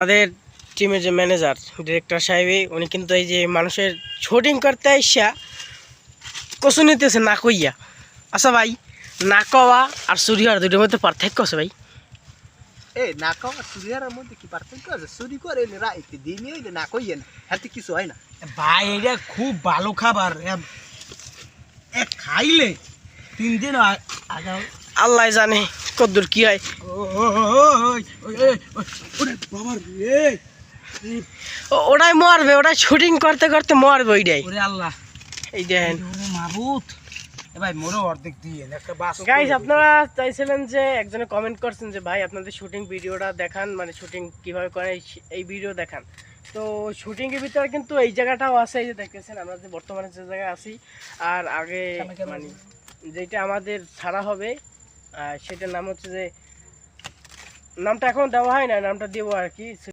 আমাদের টিমের যে ম্যানেজার ডিরেক্টর সাহেব উনি কিন্তু এই যে মানুষের শুটিং করতে আইসা কচু নিতেছে না কইয়া। আচ্ছা ভাই, না কওয়া আর চুরি হওয়ার দুটোর মধ্যে পার্থক্য আছে ভাই? এই না কওয়া চুরি হওয়ার মধ্যে কি পার্থক্য আছে? চুরি করে রাইতে দিনই হইলে না কইয়েন, হাতে কিছু হয় না ভাই। এটা খুব ভালো খাবার, খাইলে 3 দিন আগে আল্লাহ জানে কদ্দুর কি হয়। ওটাই মরবে, ওটাই শুটিং করতে করতে মরবে ওইটাই। ওরে আল্লাহ, এই দেখেন মাবুত ভাই মোরে অর্ধেক দিয়ে একটা বাস। গাইস, আপনারা চাইছিলেন যে একজনে কমেন্ট করছেন যে ভাই আপনাদের শুটিং ভিডিওটা দেখান, মানে শুটিং কিভাবে করে এই ভিডিও দেখান। তো শুটিং এর ভিতরে কিন্তু এই জায়গাটাও আছে, এই যে দেখতেছেন আমরা যে বর্তমানে যে জায়গায় আছি, আর আগে মানে যেটা আমাদের ছাড়া হবে সেটার নাম হচ্ছে যে, নামটা এখন দেওয়া হয় না, নামটা দেবো আর কি।